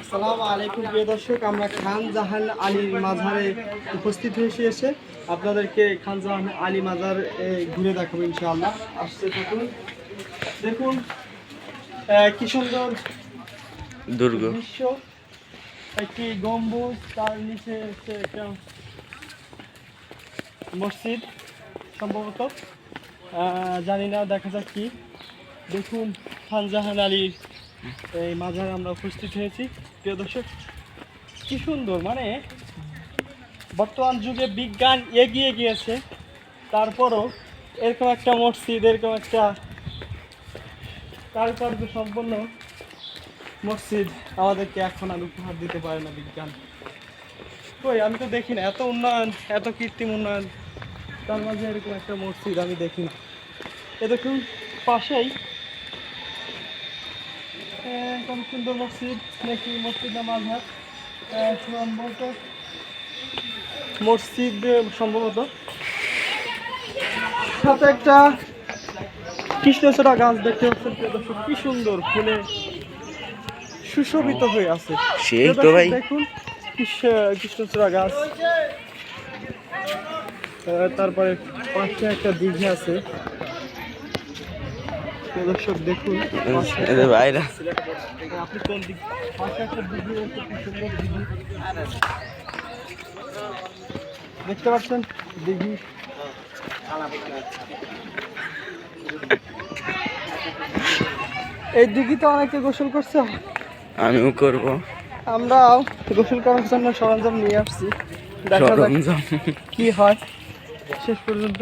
আসসালামু আলাইকুম প্রিয় দর্শক, আমরা খান জাহান আলীর মাজারে উপস্থিত হয়েছি। এসে আপনাদেরকে খান জাহান আলী মাজার ঘুরে দেখাবো ইনশাআল্লাহ। আসতে থাকুন। দেখুন কি সুন্দর দুর্গ দৃশ্য, একটি গম্বুজ, তার নিচে হচ্ছে একটা মসজিদ সম্ভবত, জানি না, দেখা যাক কি। দেখুন খান জাহান আলীর এই মাজারে আমরা উপস্থিত হয়েছি প্রিয় দর্শক। কি সুন্দর, মানে বর্তমান যুগে বিজ্ঞান এগিয়ে গিয়েছে, তারপরও এরকম একটা মসজিদ, এরকম একটা কারুকার্য সম্পন্ন মসজিদ আমাদেরকে এখন আর উপহার দিতে পারে না বিজ্ঞান। কই, আমি তো দেখি না এত উন্নয়ন, এত কৃত্রিম উন্নয়ন, তার মাঝে এরকম একটা মসজিদ আমি দেখি না। এ দেখুন পাশেই কোন সুন্দর মসজিদ, নাকি মসজিদ না মাঝার সম্ভবত, মসজিদ সম্ভবত। সাথে একটা কৃষ্ণচূড়া গাছ দেখতে পাচ্ছেন প্রিয় দর্শক, কি সুন্দর ফুলে সুশোভিত হয়ে আছে। দেখুন কৃষ্ণচূড়া গাছ, তারপরে পাশে একটা দিঘি আছে দর্শক। দেখুন আপনি কোন দিক, পাশে একটা দিঘি আছে, কি সুন্দর দিঘি দেখতে পাচ্ছেন, দিঘি। এই দিঘিতে অনেকে গোসল করছে, আমিও করব। আমরাও গোসল করার জন্য সরঞ্জাম নিয়ে আসছি, দেখা যাক কি হয় শেষ পর্যন্ত।